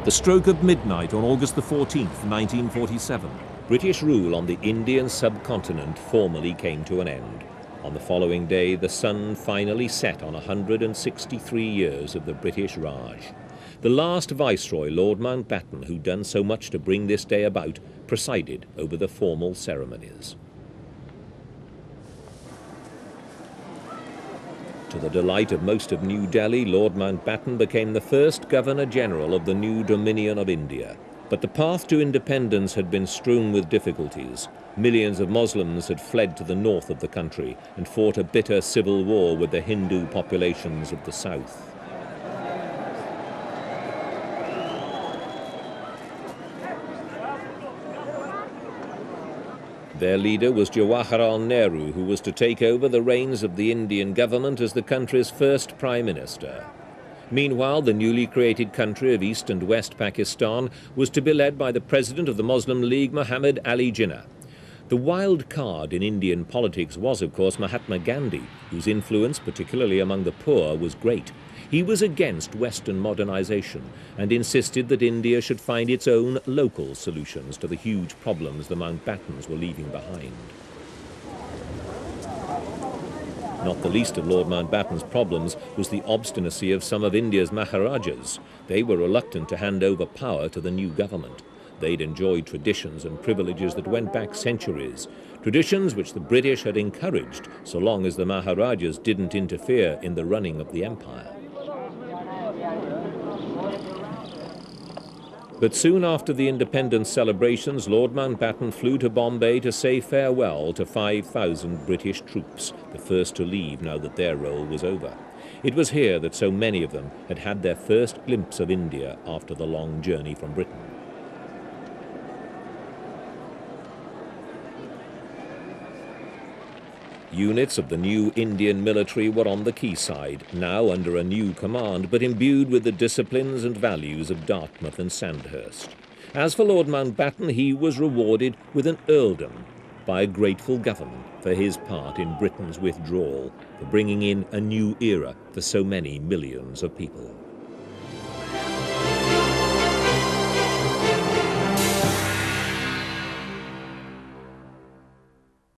At the stroke of midnight on August the 14th, 1947, British rule on the Indian subcontinent formally came to an end. On the following day, the sun finally set on 163 years of the British Raj. The last Viceroy, Lord Mountbatten, who'd done so much to bring this day about, presided over the formal ceremonies. To the delight of most of New Delhi, Lord Mountbatten became the first Governor-General of the new Dominion of India. But the path to independence had been strewn with difficulties. Millions of Muslims had fled to the north of the country and fought a bitter civil war with the Hindu populations of the south. Their leader was Jawaharlal Nehru, who was to take over the reins of the Indian government as the country's first Prime Minister. Meanwhile, the newly created country of East and West Pakistan was to be led by the President of the Muslim League, Muhammad Ali Jinnah. The wild card in Indian politics was, of course, Mahatma Gandhi, whose influence, particularly among the poor, was great. He was against Western modernization and insisted that India should find its own local solutions to the huge problems the Mountbattens were leaving behind. Not the least of Lord Mountbatten's problems was the obstinacy of some of India's Maharajas. They were reluctant to hand over power to the new government. They'd enjoyed traditions and privileges that went back centuries, traditions which the British had encouraged so long as the Maharajas didn't interfere in the running of the empire. But soon after the independence celebrations, Lord Mountbatten flew to Bombay to say farewell to 5,000 British troops, the first to leave now that their role was over. It was here that so many of them had had their first glimpse of India after the long journey from Britain. Units of the new Indian military were on the quayside, now under a new command, but imbued with the disciplines and values of Dartmouth and Sandhurst. As for Lord Mountbatten, he was rewarded with an earldom by a grateful government for his part in Britain's withdrawal, for bringing in a new era for so many millions of people.